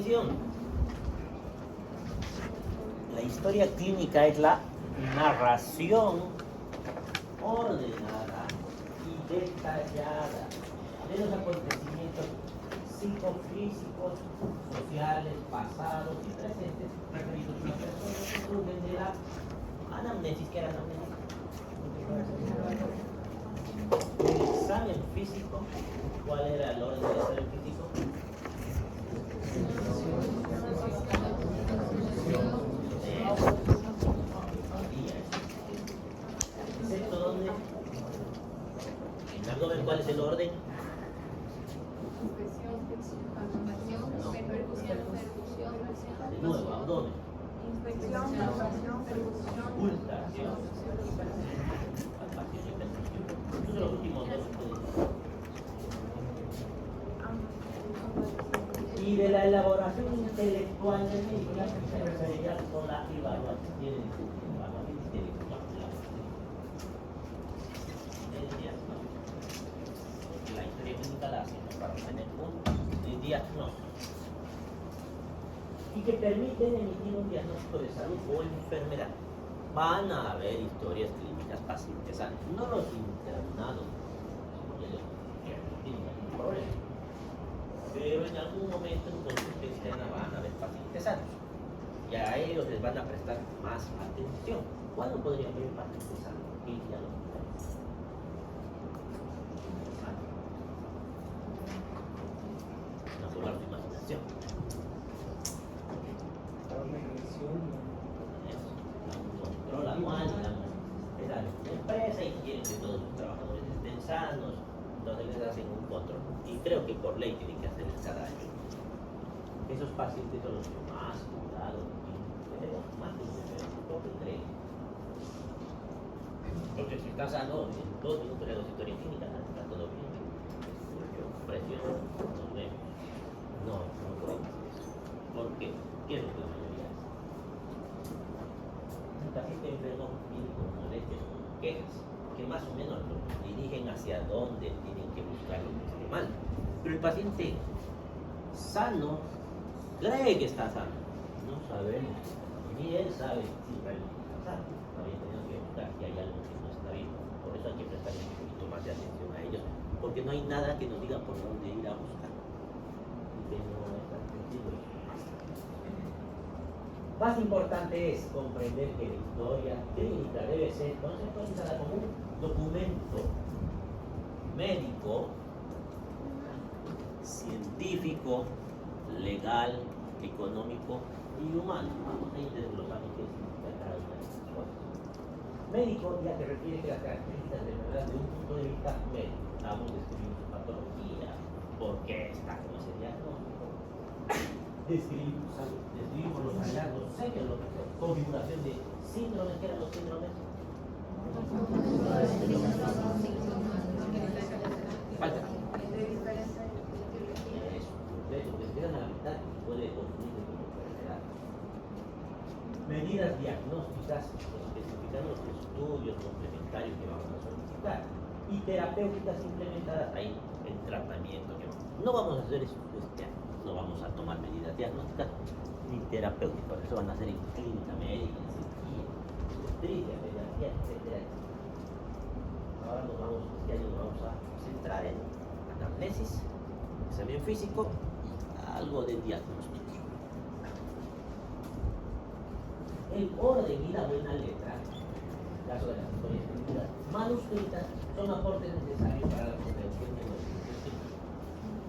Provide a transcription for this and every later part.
definición. La historia clínica es la narración ordenada y detallada de los acontecimientos psicofísicos, sociales, pasados y presentes referidos a una persona que surgen de la anamnesis. ¿Qué era anamnesis? El examen físico. ¿Cuál era el orden del examen físico? ¿Excepto dónde? En el abdomen, ¿cuál es el orden? De nuevo, abdomen. Pulsación. Palpación y percepción. Estos son los últimos dos. Y de la elaboración intelectual de medicina se referiría con la evaluación intelectual. Porque la historia clínica la hacemos para tener un diagnóstico y que permiten emitir un diagnóstico de salud o enfermedad. Van a haber historias clínicas pacientes sanos, no los internados, que no tienen ningún problema. Pero en algún momento en consulta externa van a haber pacientes sanos y a ellos les van a prestar más atención. ¿Cuándo podrían ver pacientes sanos? ¿Qué día lo no solo la imaginación. Control anual, es la empresa y quieren que todos los trabajadores estén sanos. Entonces les hacen un control y creo que por ley tienen que hacerles cada año. Esos pacientes son los que más cuidado tenemos, más que creen. Porque si está sano, en 2 minutos de la historia clínica está todo bien. Escucho, presión, nos vemos. No podemos hacer eso. ¿Por qué? ¿Qué es lo que la mayoría hace? Un paciente enfermo viene con molestias, con quejas, que más o menos lo dirigen hacia dónde tienen que buscar lo que esté mal. Pero el paciente sano cree que está sano. No sabemos. Ni él sabe si realmente está sano. También tenemos que buscar si hay algo que no está bien. Por eso hay que prestar un poquito más de atención a ellos. Porque no hay nada que nos diga por dónde ir a buscar. Y que no es tan sencillo. Más importante es comprender que la historia clínica debe ser conceptualizada como un documento médico, científico, legal, económico y humano. Vamos a ir desglosando qué significa cada una de estas cosas. Médico, ya que refiere que las características de enfermedad de un punto de vista médico. Estamos describiendo su patología, por qué está con ese diagnóstico. Describimos los hallazgos, configuración de síndromes. ¿Qué eran los síndromes? Falta. Eso, que se quedan a la mitad y puede confundirse como enfermedad. Medidas diagnósticas, especificando los estudios complementarios que vamos a solicitar. Y terapéuticas implementadas ahí, el tratamiento que vamos. No vamos a hacer eso este año. No vamos a tomar medidas diagnósticas ni terapéuticas, eso van a ser en clínica médica, en cirugía, obstetricia, pediatría, etc. Ahora este año nos vamos a centrar en anamnesis, examen físico y algo de diagnóstico. El orden y la buena letra, en el caso de las historias clínicas manuscritas, son aportes necesarios para la comprensión de los científicos.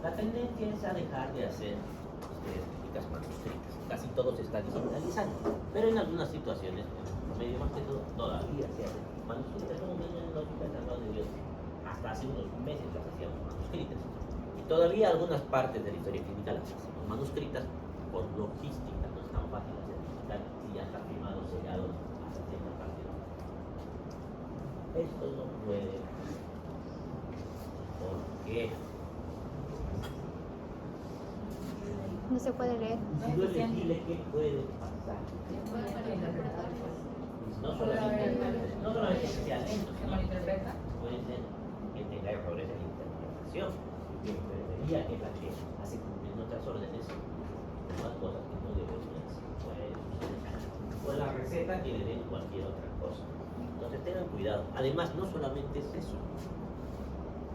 La tendencia es a dejar de hacer historias clínicas manuscritas. Casi todo se está digitalizando, pero en algunas situaciones, en el promedio más que todo, todavía se hacen manuscritas, como venían en los hospitales de Dios. Hasta hace unos meses las hacíamos manuscritas. Y todavía algunas partes de la historia clínica las hacemos manuscritas por logística, no es tan fácil hacer digital si ya está firmado, sellado hasta cierta parte. Esto no puede. ¿Por qué? No se puede leer. Si yo les dile qué puede pasar. No solamente que sea lento, sino puede ser que tenga errores en la interpretación. Que enfermería, que es la que hace cumplir nuestras órdenes, más cosas que no deberían ser. O en la receta que le den cualquier otra cosa. Entonces tengan cuidado. Además, no solamente es eso.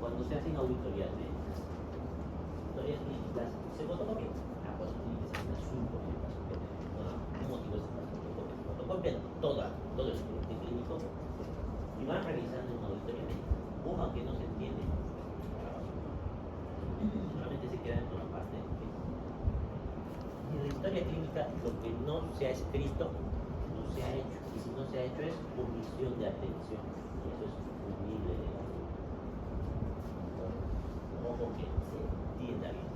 Cuando se hacen auditorías médicas, auditorías clínicas, se fotocopia. Pues tiene que ser un azul, por ejemplo. ¿Qué motivo es esta fotocopia? Fotocopian todo el expediente clínico y van realizando una auditoría médica. Aunque no se entiende, solamente se queda dentro de la parte de en la historia clínica lo que no se ha escrito no se ha hecho, y si no se ha hecho es omisión de atención, y eso es punible de la ley. Ojo que se entienda bien.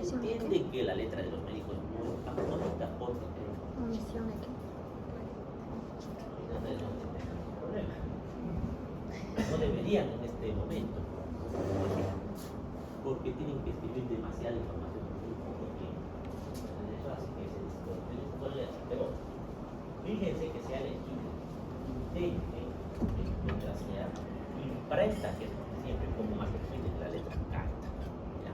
Se entiende que la letra de los médicos no es autónica porque Omisión aquí. no es un problema. No deberían en este momento, porque tienen que escribir demasiada información en muy poco tiempo. Entonces eso hace que se distorsione un poco. Pero fíjense que sea elegible, intenten, mientras sea imprenta, que es siempre como más define la letra carta. ¿Ya?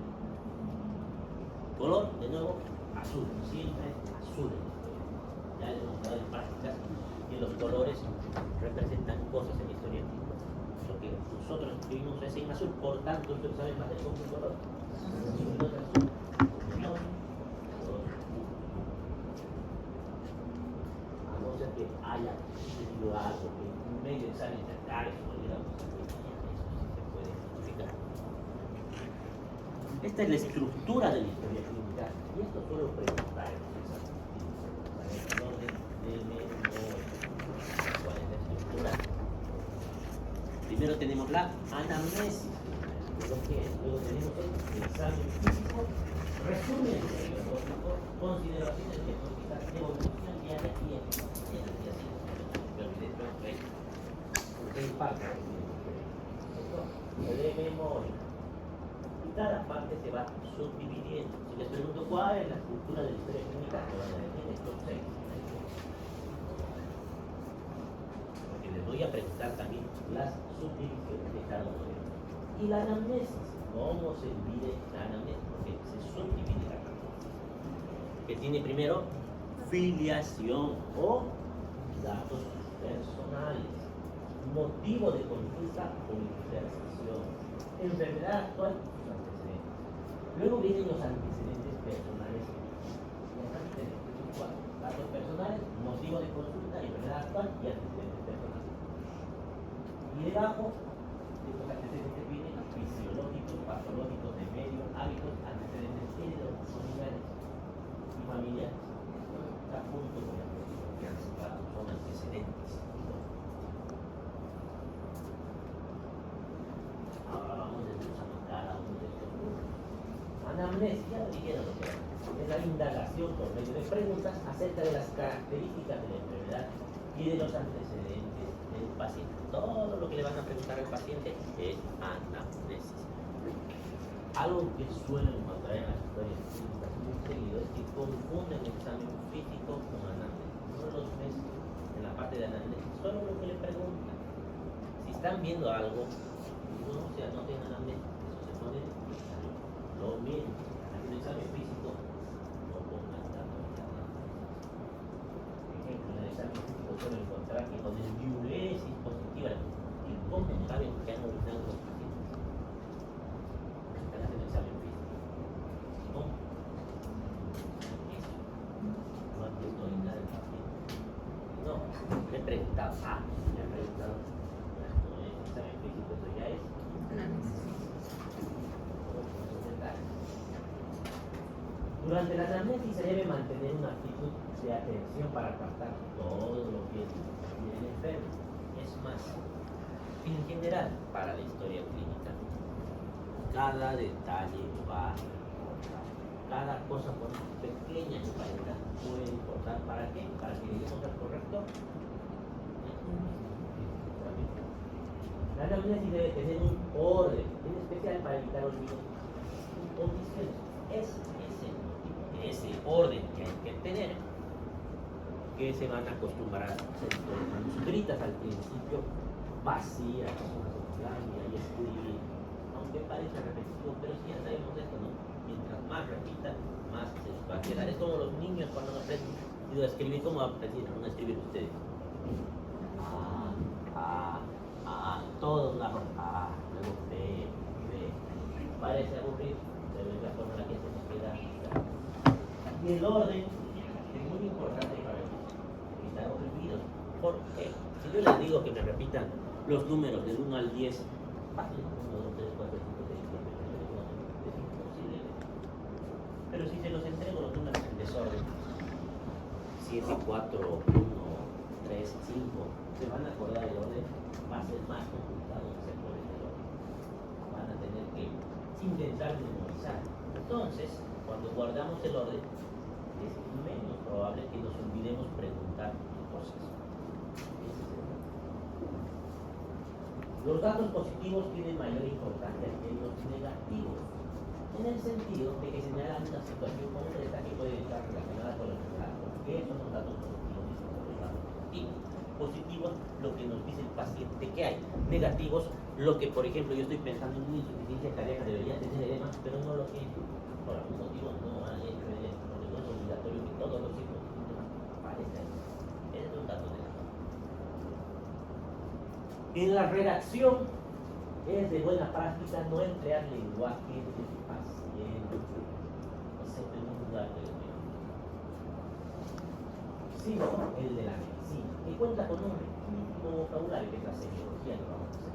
Color, de nuevo, azul, siempre azul. Ya les hemos dado en prácticas que los colores representan cosas en la historia clínica. Lo que nosotros escribimos es en azul, por tanto, ustedes saben más del color. A no ser que haya sucedido algo que en medio de examen cercanos, digamos, eso sí se puede justificar. Esta es la estructura de la historia clínica, y esto suelo preguntar en los exámenes clínicos. ¿Cuál es la estructura? Primero tenemos la anamnesis, luego tenemos el examen físico, resumen diagnóstico, consideraciones diagnósticas, evolución diaria y eficiencia. ¿Qué parte? Esto se de memoria. Y cada parte se va subdividiendo. Si les pregunto cuál es la estructura de la historia clínica, me van a decir estos 6. Porque les voy a preguntar también las subdivisiones de cada uno de ellos. Y la anamnesis, ¿cómo se divide la anamnesis? Porque se subdivide la anamnesis. Que tiene primero filiación o datos personales, motivo de consulta o intercesión, enfermedad actual y sus antecedentes. Luego vienen los antecedentes personales. Los antecedentes son 4: datos personales, motivo de consulta, enfermedad actual y antecedentes personales. Y debajo de estos antecedentes vienen fisiológicos, patológicos, de medio, hábitos, antecedentes heredofamiliares y familiares. Está junto con el que son antecedentes. Ahora vamos desglosando cada uno de estos grupos. Anamnesis, ya lo dijeron, es la indagación por medio de preguntas acerca de las características de la enfermedad y de los antecedentes del paciente. Todo lo que le van a preguntar al paciente es anamnesis. Algo que suelen encontrar en las historias clínicas muy seguido es que confunden el examen físico con anamnesis. No los ves en la parte de anamnesis, solo lo que le preguntan. Si están viendo algo, no se anoten anamnesis, eso se pone en el examen. Lo mismo, en el examen físico, no pongan datos de anamnesis. Por ejemplo, en el examen físico suelen encontrar que con el diuresis positiva, ¿y cómo saben que han orinado los pacientes? Están haciendo examen físico. ¿Cómo? Eso. No han visto orinar el paciente. No, le he preguntado, le he preguntado. No es examen físico, eso ya es. Durante la anamnesis se debe mantener una actitud de atención para captar todo lo que tiene el enfermo. Es más, en general, para la historia clínica, cada detalle va a importar. Cada cosa, por pequeña que parezca, puede importar. ¿Para qué? Para que lleguemos al correcto. La anamnesis debe tener un orden, en especial para evitar olvidos y omisiones. Ese orden que hay que tener, que se van a acostumbrar a hacer manuscritas al principio, vacías, y ahí escribir, aunque parezca repetitivo, pero sí ya sabemos esto, ¿no? mientras más repitan, más se les va a quedar. Es como los niños cuando no aprenden a escribir, ¿cómo aprendieron a escribir ustedes? Todos la luego B. Parece aburrido, pero es la forma en la que se nos queda. Y el orden es muy importante para evitar olvidos. Porque si yo les digo que me repitan los números del 1 al 10, fácil, 1, 2, 3, 4, 5, 6, 7, 8, 9, 10, es imposible. Pero si se los entrego los números en desorden, 7, 4, 1, 3, 5, se van a acordar el orden, va a ser más complicado que se acuerden el orden. Van a tener que intentar memorizar. Entonces, cuando guardamos el orden, es menos probable que nos olvidemos preguntar cosas. Los datos positivos tienen mayor importancia que los negativos, en el sentido de que señalan una situación concreta que puede estar relacionada con la enfermedad. ¿Qué son los datos positivos y son los datos negativos? Positivos, lo que nos dice el paciente que hay. Negativos, lo que, por ejemplo, yo estoy pensando en una insuficiencia cardíaca, debería tener edema, pero no lo tiene. Por algún motivo no ha hecho edema, porque no es obligatorio que todos los signos aparezcan. Ese es un dato negativo. En la redacción es de buena práctica no emplear lenguaje de paciente, excepto en un lugar de sino el de la medicina, que cuenta con un riquísimo vocabulario, que es la semiología que vamos a hacer.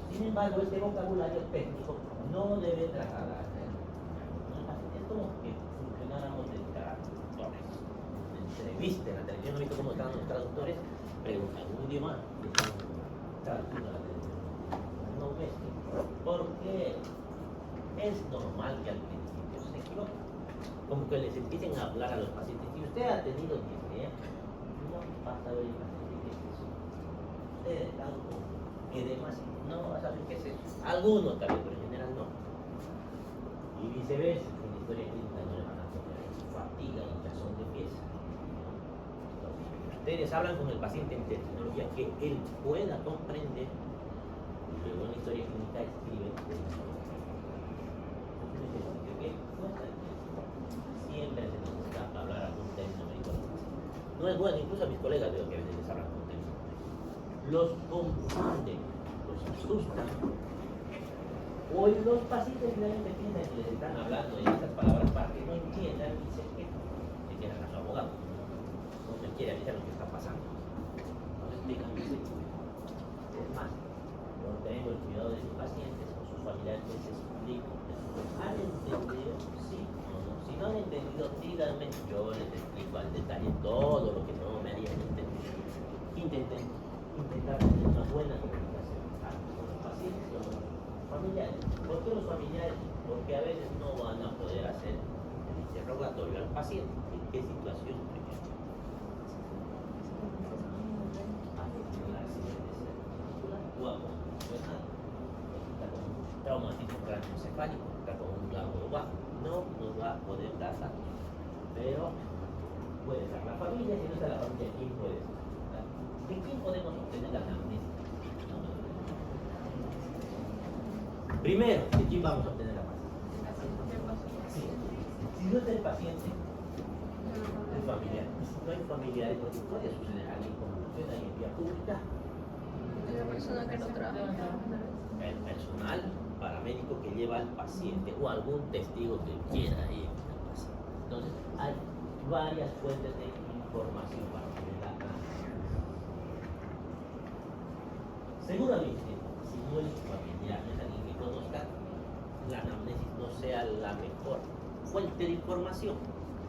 Sin embargo, este vocabulario técnico no debe trasladar. Es como que funcionáramos de traductores. En entrevista, en la televisión, no he visto cómo están los traductores, preguntan un idioma y están traduciendo a la televisión. No ves, porque es normal que al principio se equivoquen. Como que les empiecen a hablar a los pacientes. Si usted ha tenido diarrea, no vas a ver el paciente qué es eso. Usted ha estado con edemas, no vas a ver qué es eso. Algunos tal vez, pero en general no. Y viceversa, en la historia clínica no le van a poner fatiga, hinchazón de pies. Ustedes hablan con el paciente en terminología que él pueda comprender, y luego en la historia clínica escriben siempre se necesita hablar algún término médico. No es bueno, incluso a mis colegas veo que a veces les hablan con términos médicos. Los confunden, los asustan. O los pacientes finalmente piensan que les están hablando de estas palabras para que no entiendan y se quedan a su abogado. No se quiere avisar lo que está pasando. No les explican qué es esto. Es más, cuando tenemos el cuidado de sus pacientes o sus familiares, les explico. ¿Han entendido? Sí o no. Si no han entendido, díganme, yo les explico al detalle todo lo que no me harían entender. Intentar tener una buena comunicación tanto con los pacientes como con los familiares. ¿Por qué los familiares? Porque a veces no van a poder hacer el interrogatorio al paciente. ¿En qué situación primero? Traumatismo craneoencefálico, está con un lado bajo, no nos va a poder dar datos, pero puede dar la familia. Si no está la familia, ¿quién puede ser? ¿De quién podemos obtener la anamnesis? Primero, ¿de quién vamos a obtener la paciente? Sí. Si no es del paciente, del familiar. Si no hay familiares, porque puede suceder a alguien como usted ahí en vía pública. La persona que no trabaja. El personal paramédico que lleva al paciente o algún testigo que quiera ir al paciente. Entonces, hay varias fuentes de información para obtener la anamnesis. Seguramente, si no es familiar, no es alguien que conozca, la anamnesis no sea la mejor fuente de información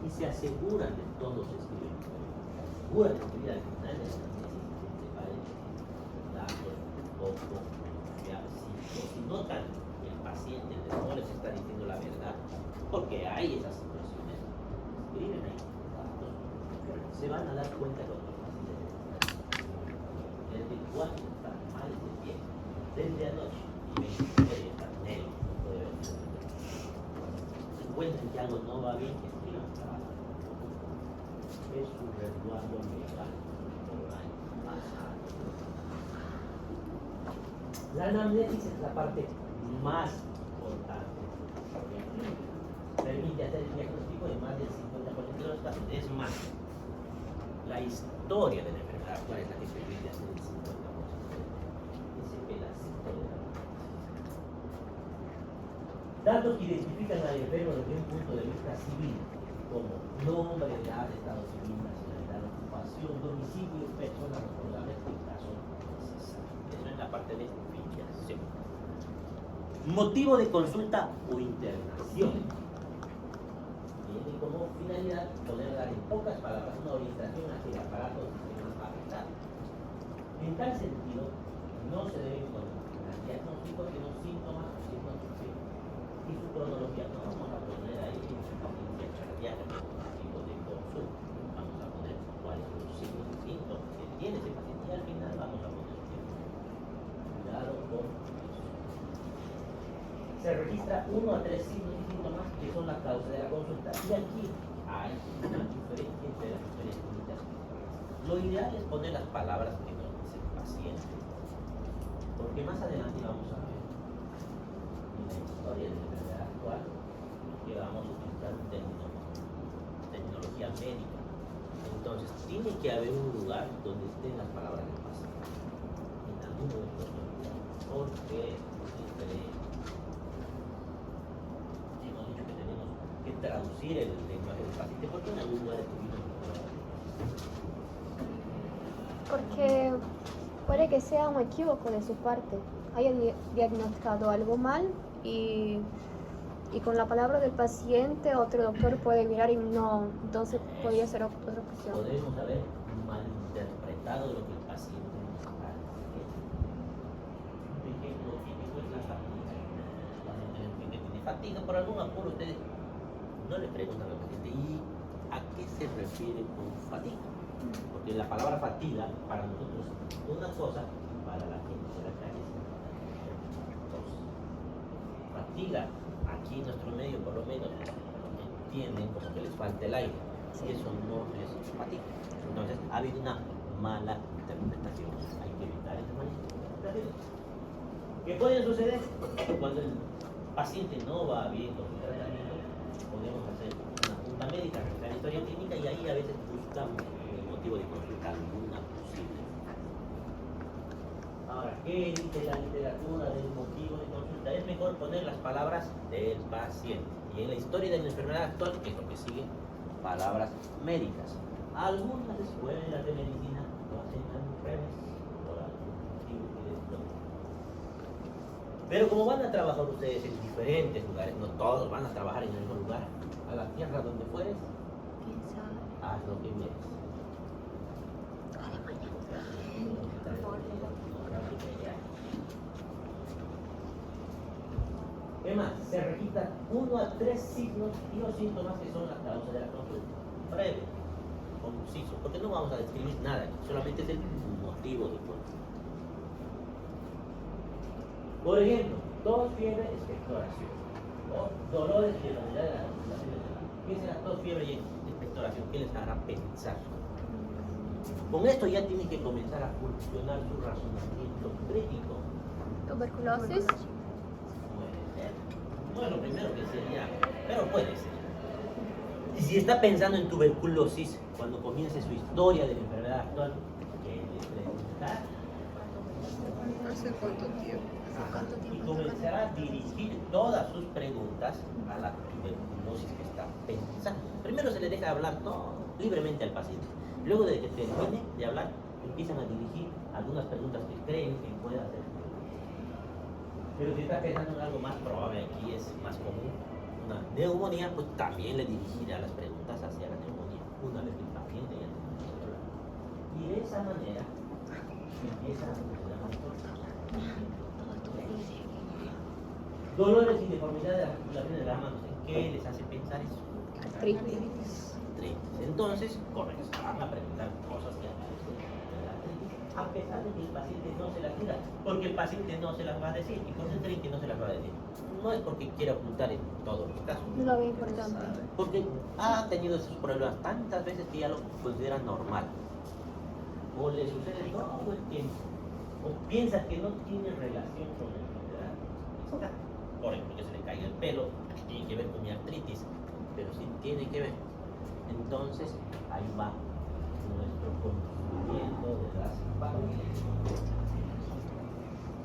y se aseguran de todos los escriben. Se aseguran de escribir al final de la anamnesis, entre paréntesis, datos, poco, si notan que el paciente no les está diciendo la verdad, porque hay esas situaciones, escriben ahí datos, se van a dar cuenta cuando el paciente desde cuándo está mal de pie, desde anoche, y está negro, no puede ver. Se encuentran que algo no va bien, escriban es un resguardo legal por año pasado. La anamnesis es la parte más importante. Pero que hacer el diagnóstico en más del 50% de los casos. Es más, la historia de la enfermedad actual es la que permite hacer el 50%. Ese pedacito de la datos que identifican al enfermo desde un punto de vista civil, como nombre, edad, estado civil, nacionalidad, ocupación, domicilio, persona responsable en caso necesario. Eso es la parte de filiación. Motivo de consulta o internación. Tiene como finalidad poder dar en pocas palabras una orientación hacia el aparato del sistema afectado. En tal sentido, no se deben considerar diagnósticos sino síntomas o signos y su cronología. No vamos a poner ahí insuficiencia cardíaca como tipo de consulta. Vamos a poner cuáles son los signos y síntomas que tiene ese paciente y al final vamos a poner cuidado con eso. Se registra 1 a 3 signos y síntomas que son la causa de la consulta. Y aquí hay una diferencia entre las diferentes interpretaciones. Lo ideal es poner las palabras que nos dice el paciente, porque más adelante vamos a ver en la historia de la enfermedad actual que vamos a utilizar un término, terminología médica. Entonces, tiene que haber un lugar donde estén las palabras del paciente. En algún momento, porque hemos dicho que tenemos que traducir el lenguaje del paciente, porque en algún lugar escribimos. Porque puede que sea un equívoco de su parte. Haya diagnosticado algo mal y con la palabra del paciente otro doctor puede mirar y no, entonces podría ser otra opción. Podemos haber malinterpretado lo que el paciente nos ha dicho. Un ejemplo típico es la fatiga. El paciente tiene fatiga, por algún apuro ustedes no le preguntan al paciente ¿y a qué se refiere con fatiga? Porque la palabra fatiga para nosotros es una cosa y para la gente de la calle es dos. Fatiga, aquí en nuestro medio por lo menos entienden como que les falta el aire y eso no es fatiga. Entonces ha habido una mala interpretación. Hay que evitar esas malas interpretaciones. ¿Qué puede suceder? Cuando el paciente no va bien con su tratamiento, podemos hacer una junta médica, revisar la historia clínica y ahí a veces buscamos el motivo de consultar una posible. Ahora, ¿qué dice la literatura del motivo de consulta? Es mejor poner las palabras del paciente. Y en la historia de la enfermedad actual, que es lo que sigue, palabras médicas. Algunas escuelas de medicina lo hacen al revés, por algún motivo que desconozco. Pero como van a trabajar ustedes en diferentes lugares, no todos van a trabajar en el mismo lugar, a la tierra donde fueres, haz lo que vieres. ¿Qué más? Se registran 1 a 3 signos y los síntomas que son las causas de la consulta. Breve, conciso, porque no vamos a describir nada, solamente es el motivo de consulta. Por ejemplo, tos, fiebre, expectoración. O dolores y enfermedad de la articulación. ¿Qué será tos, fiebre y expectoración? ¿Qué les hará pensar? Con esto ya tiene que comenzar a funcionar su razonamiento crítico. Tuberculosis. Puede ser. No es lo primero que sería, pero puede ser. Y si está pensando en tuberculosis, cuando comience su historia de la enfermedad actual, ¿qué le preguntará? ¿Hace cuánto tiempo? Y comenzará a dirigir todas sus preguntas a la tuberculosis que está pensando. Primero se le deja hablar todo libremente al paciente. Luego de que termine de hablar, empiezan a dirigir algunas preguntas que creen que pueda hacer. Pero si está pensando en algo más probable, aquí es más común, una neumonía, pues también le dirigirá las preguntas hacia la neumonía, una vez que el paciente ya termine de hablar. Y de esa manera empieza a funcionar mejor. Dolores y deformidades de las articulaciones de las manos, ¿en qué les hace pensar eso? Artritis. Entonces, comenzarán a preguntar cosas que aparecen en la artritis, a pesar de que el paciente no se las diga, porque el paciente no se las va a decir, y por eso creen que no se las va a decir. No es porque quiera ocultar en todos los casos, Lo bien importante. porque ha tenido esos problemas tantas veces que ya lo considera normal, o le sucede todo el tiempo, o piensa que no tiene relación con la enfermedad. Por ejemplo, que se le caiga el pelo, que tiene que ver con mi artritis. pero sí tiene que ver. Entonces, ahí va nuestro conocimiento de las patologías.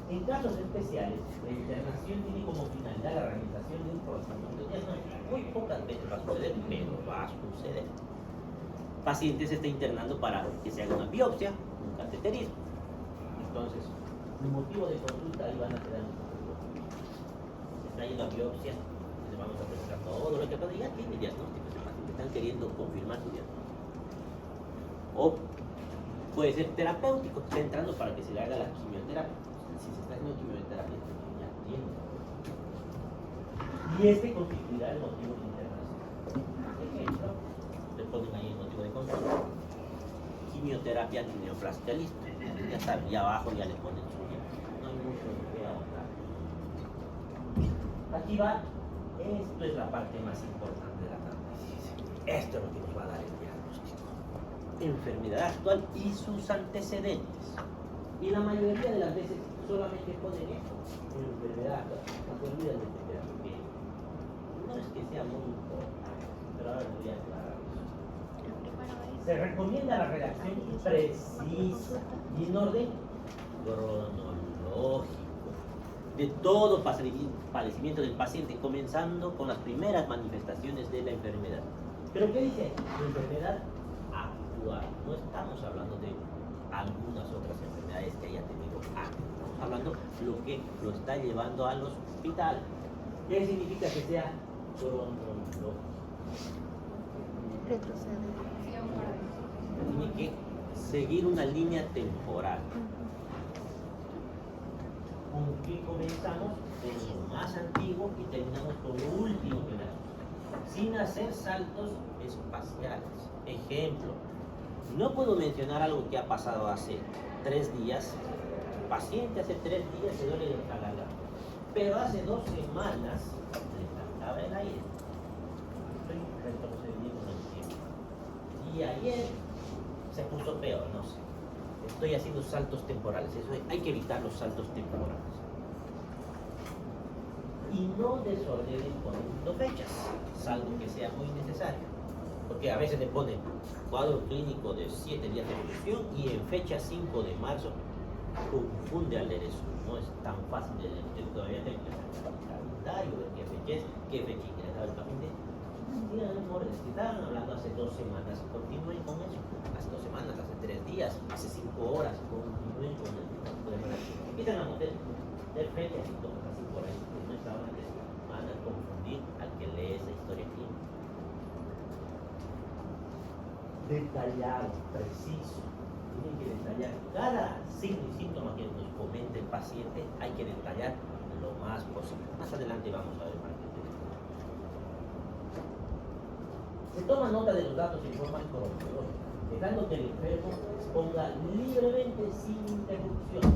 En casos especiales, la internación tiene como finalidad la realización de un procedimiento diagnóstico. Muy pocas veces va a suceder, pero va a suceder. El paciente se está internando para que se haga una biopsia, un cateterismo. Entonces, el motivo de consulta ahí van a quedar en se está yendo a biopsia, le vamos a presentar todo lo que pasa, ya tiene diagnóstico ese paciente, están queriendo confirmar su diagnóstico. O puede ser terapéutico, está entrando para que se le haga la quimioterapia. Si se está haciendo quimioterapia, ya tiene. Y este constituirá el motivo de internación. Por ejemplo, le ponen ahí el motivo de consulta. Quimioterapia neoplastia, listo. Ya saben, y abajo ya le ponen su diagnóstico. No hay mucho que ahondar. Aquí va, esto es la parte más importante de la análisis. Esto es lo que nos va a dar el diagnóstico. Enfermedad actual y sus antecedentes. Y la mayoría de las veces solamente ponen eso, enfermedad actual. No se olviden de terapia. No es que sea muy importante, pero ahora les voy a aclarar eso. Se recomienda la redacción precisa y en orden cronológico de todo padecimiento del paciente, comenzando con las primeras manifestaciones de la enfermedad. ¿Pero qué dice? Enfermedad actual. No estamos hablando de algunas otras enfermedades que haya tenido antes. Estamos hablando de lo que lo está llevando al hospital. ¿Qué significa que sea cronológico? Retroceder. Tiene que seguir una línea temporal. ¿Con qué comenzamos? Con lo más antiguo y terminamos con lo último que da, sin hacer saltos espaciales. Ejemplo, no puedo mencionar algo que ha pasado hace 3 días. El paciente hace 3 días se duele de la garganta, pero hace 2 semanas le faltaba el aire. Estoy retrocediendo en el tiempo. Y ayer se puso peor, no sé. Estoy haciendo saltos temporales. Eso hay que evitar los saltos temporales. Y no desordenen poniendo fechas, salvo que sea muy necesario. Porque a veces le ponen cuadro clínico de 7 días de evolución y en fecha 5 de marzo confunde al leer eso. No es tan fácil de leer. Todavía tengo que sacar el calendario, ver qué fecha ingresaba el paciente. Mira, si estaban hablando hace 2 semanas, continúen con eso. Hace 2 semanas, hace 3 días, hace 5 horas, continúen con el tipo de relación. Empiezan a meter fechas y cosas así por ahí, que no estaban antes, van a confundir al que lee esa historia clínica. Detallado, preciso. Tienen que detallar cada signo y síntoma que nos comente el paciente, hay que detallar lo más posible. Más adelante vamos a ver para qué. Se toma nota de los datos en forma cronológica, dejando que el enfermo exponga libremente sin interrupción.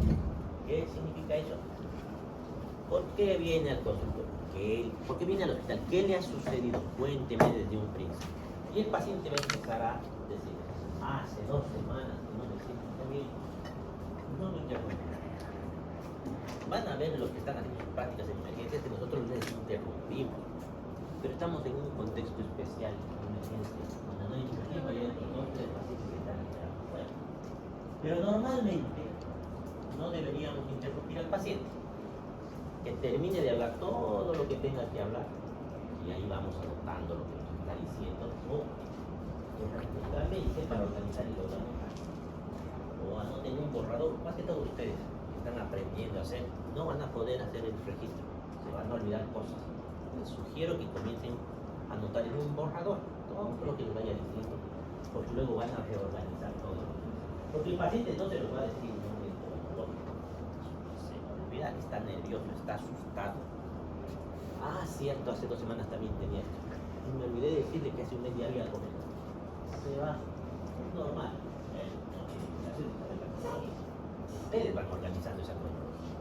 ¿Qué significa eso? ¿Por qué viene al consultorio? ¿Por qué viene al hospital? ¿Qué le ha sucedido? Cuénteme desde un principio. Y el paciente va a empezar a decir, hace 2 semanas que no me siento bien, no me interrumpen. Van a ver los que están haciendo sus prácticas en emergencias que nosotros les interrumpimos. Pero estamos en un contexto especial, emergencia, donde no hay mucho tiempo, hay otros 2 o 3 pacientes que están afuera. Pero normalmente no deberíamos interrumpir al paciente, que termine de hablar todo lo que tenga que hablar y ahí vamos anotando lo que nos está diciendo o realmente para organizar el órgano o anoten un borrador. Más que todo ustedes que están aprendiendo a hacer, no van a poder hacer el registro, se van a olvidar cosas. Les sugiero que comiencen a anotar en un borrador todo lo que les vaya diciendo, porque luego van a reorganizar todo. Porque el paciente no se lo va a decir en un momento lógico. Se olvida, está nervioso, está asustado. Ah, cierto, hace 2 semanas también tenía esto. Y me olvidé de decirle que hace un mes ya había comido. Se va, es normal. Ustedes van organizando esa cronología.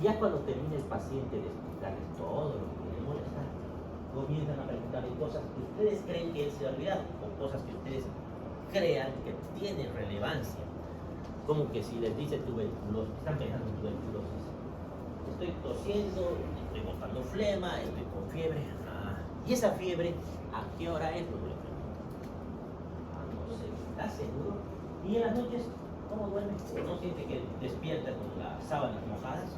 Ya cuando termine el paciente de explicarles todo lo que le molesta, comienzan a preguntarle cosas que ustedes creen que él se ha olvidado, o cosas que ustedes crean que tienen relevancia. Como que si les dice tuberculosis, están pensando en tuberculosis. Estoy tosiendo, estoy botando flema, estoy con fiebre. ¿Y esa fiebre a qué hora es? Lo voy a preguntar. No sé, ¿estás seguro? ¿Y en las noches cómo duerme? ¿No siente que despierta con las sábanas mojadas?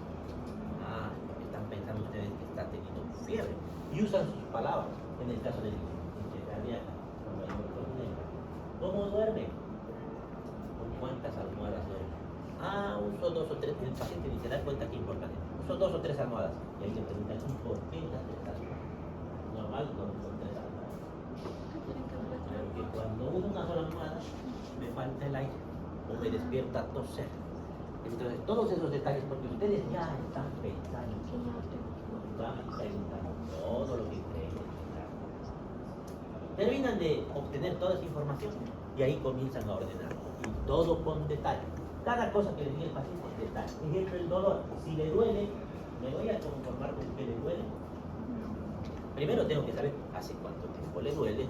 Están pensando ustedes que está teniendo fiebre. Y usan sus palabras, en el caso de la cardíaca, ¿cómo duerme? ¿Con cuántas almohadas duerme? Uso 2 o 3, el paciente ni se da cuenta que es importante. Uso 2 o 3 almohadas. Y ahí le preguntan, ¿y por qué las 3 almohadas? Normal, no son 3 almohadas. Porque cuando uso una sola almohada, me falta el aire o me despierta a toser. Entonces, todos esos detalles, porque ustedes ya están pensando, van preguntando todo lo que creen. Terminan de obtener toda esa información y ahí comienzan a ordenar. Y todo con detalle. Cada cosa que le diga el paciente es detalle. Ejemplo, el dolor. Si le duele, ¿me voy a conformar con que le duele? Primero tengo que saber hace cuánto tiempo le duele,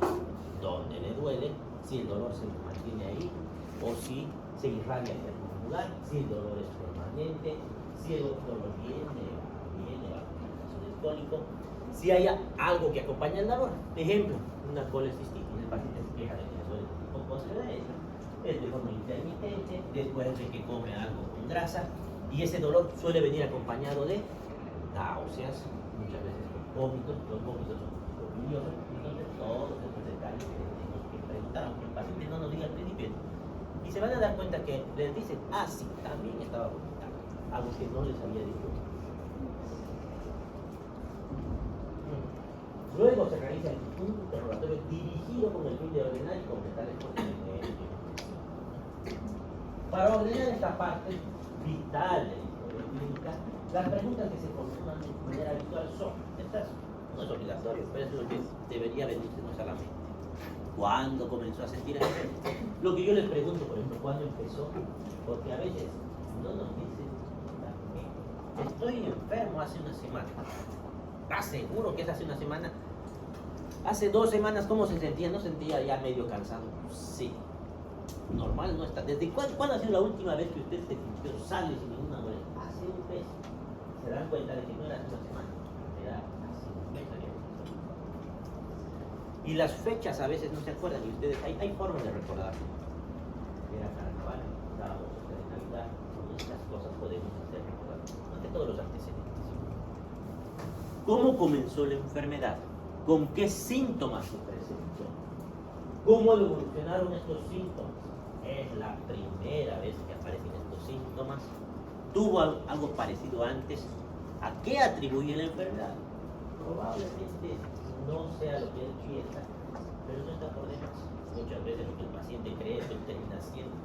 dónde le duele, si el dolor se mantiene ahí o si se irradia en algún lugar, si el dolor es permanente, si el dolor viene bajo el caso del cólico, si hay algo que acompaña el dolor. Ejemplo, una colecistitis, el paciente se queja de que le duele con posterior, es de forma intermitente, después de que come algo con grasa, y ese dolor suele venir acompañado de náuseas, muchas veces con vómitos, los vómitos son biliosos, entonces todos esos detalles que tenemos que preguntar, aunque el paciente no nos diga al principio, y se van a dar cuenta que les dicen, sí, también estaba vomitando, algo que no les había dicho. Luego se realiza un interrogatorio dirigido con el fin de ordenar y completar el procedimiento. Para ordenar esta parte vital de la historia clínica, las preguntas que se formulan de manera habitual son, estas no es obligatorio, pero es lo que debería venirnos a la mente. ¿Cuándo comenzó a sentir enfermo? Lo que yo les pregunto, por ejemplo, ¿cuándo empezó? Porque a veces no nos dicen, estoy enfermo hace una semana. ¿Estás seguro que es hace una semana? Hace 2 semanas, ¿cómo se sentía? ¿No sentía ya medio cansado? Sí. Normal no está. ¿Desde cuándo ha sido la última vez que usted se sintió sano y sin ninguna molestia? Hace un mes. Se dan cuenta de que no era hace una semana, era hace un mes. Y las fechas a veces no se acuerdan, y ustedes, hay formas de recordar. Era carnaval, estábamos de Navidad, estas cosas podemos hacer recordar. Ante todos los antecedentes. ¿Cómo comenzó la enfermedad? ¿Con qué síntomas se presentó? ¿Cómo evolucionaron estos síntomas? ¿Es la primera vez que aparecen estos síntomas? ¿Tuvo algo parecido antes? ¿A qué atribuye la enfermedad? Probablemente no sea lo que él piensa, pero no está por demás. Muchas veces lo que el paciente cree es lo que termina siendo.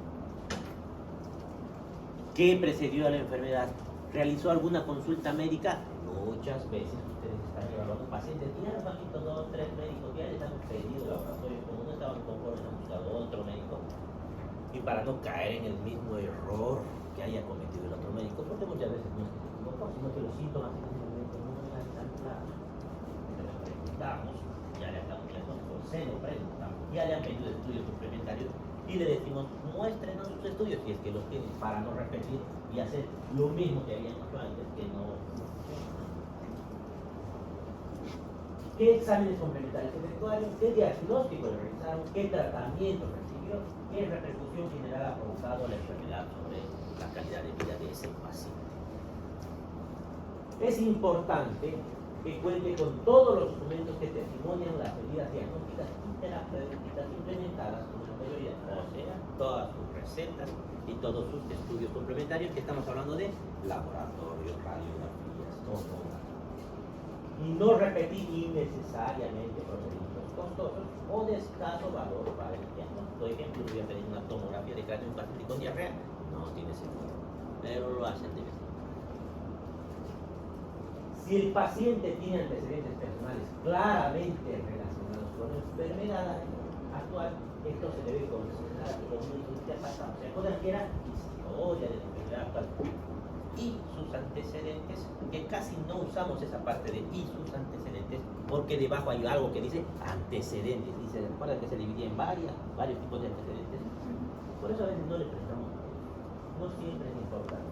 ¿Qué precedió a la enfermedad? ¿Realizó alguna consulta médica? Muchas veces ustedes están evaluando pacientes y ya han visto 2 o 3 médicos que ya les han pedido el laboratorio, como no estaban conformes, han buscado otro médico. Y para no caer en el mismo error que haya cometido el otro médico, porque muchas veces no es que se equivocó, sino que los síntomas en ese momento no eran tan claros. Entonces preguntamos, ya le hablamos de diagnóstico, se lo preguntamos, ya le han pedido estudios suplementarios y le decimos, muéstrenos sus estudios si es que los tienen, para no repetir y hacer lo mismo que habían hecho antes, que no funciona. ¿Qué exámenes complementarios efectuaron? ¿Qué diagnóstico le realizaron? ¿Qué tratamiento recibió? ¿Qué repercusión general ha provocado la enfermedad sobre la calidad de vida de ese paciente? Es importante que cuente con todos los documentos que testimonian las medidas diagnósticas y terapéuticas implementadas con anterioridad, o sea, todas sus recetas y todos sus estudios complementarios, que estamos hablando de laboratorios, radiografías, tomografías. Y no repetir innecesariamente procedimientos costosos o de escaso valor para el diagnóstico. Por ejemplo, voy a pedir una tomografía de cráneo paciente con diarrea, no tiene sentido, pero lo hacen de vez en cuando. Si el paciente tiene antecedentes personales claramente relacionados con la enfermedad actual, esto se debe considerar como una historia pasada, o sea, cosas que era historia de la enfermedad actual. Y sus antecedentes, que casi no usamos esa parte de y sus antecedentes, porque debajo hay algo que dice antecedentes, y se recuerda que se dividía en varios tipos de antecedentes. Por eso a veces no le prestamos, no siempre es importante.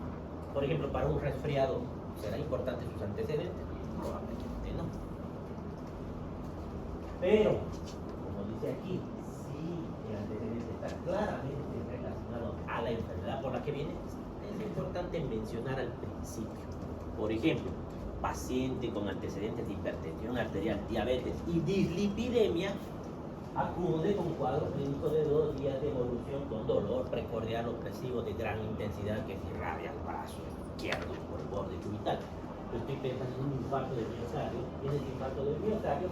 Por ejemplo, para un resfriado, ¿será importante sus antecedentes? Probablemente no. Pero, como dice aquí, si el antecedente está claramente relacionado a la enfermedad por la que viene, es importante mencionar al principio. Por ejemplo, paciente con antecedentes de hipertensión arterial, diabetes y dislipidemia acude con cuadro clínico de 2 días de evolución con dolor precordial opresivo de gran intensidad que irradia el brazo izquierdo por el borde cubital. Yo estoy pensando en un infarto de miocardio. ¿Tienes infarto de miocardio?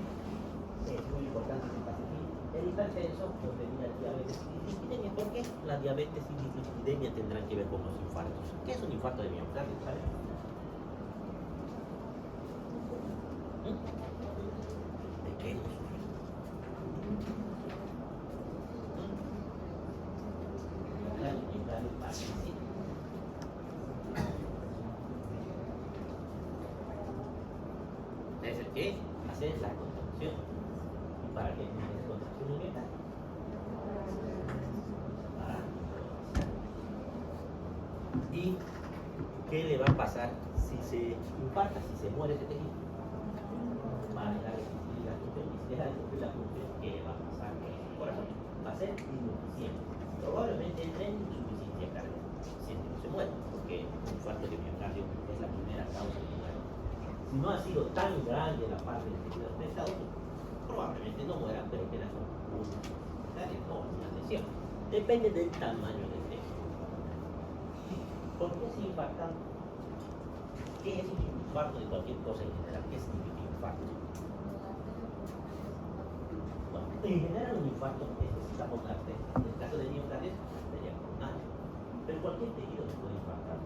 Es muy importante que pase aquí. El hipertenso pues tenía diabetes y dislipidemia. ¿Por qué la diabetes y dislipidemia tendrán que ver con los infartos? ¿Qué es un infarto de miocardio? ¿Sabes? Pequeños. Es el que hace la contracción. ¿Y para qué tienes contracción en esta? ¿Y qué le va a pasar si se infarta, si se muere ese tejido? Va a dejar de cumplir la función, y si deja de cumplir la función, ¿qué le va a pasar con el corazón? Va a ser insuficiente. Probablemente entre en insuficiencia cardíaca. Si no se muere, porque un infarto de miocardio es la primera causa de muerte. Si no ha sido tan grande la parte del tejido afectado, probablemente no muera, pero queda con una lesión. Depende del tamaño del tejido. ¿Por qué se infarta? ¿Qué es un infarto de cualquier cosa en general? ¿Qué significa infarto? Bueno, en general un infarto necesita una arteria. En el caso de miocardio, arteria coronaria. Pero cualquier tejido se puede infartar.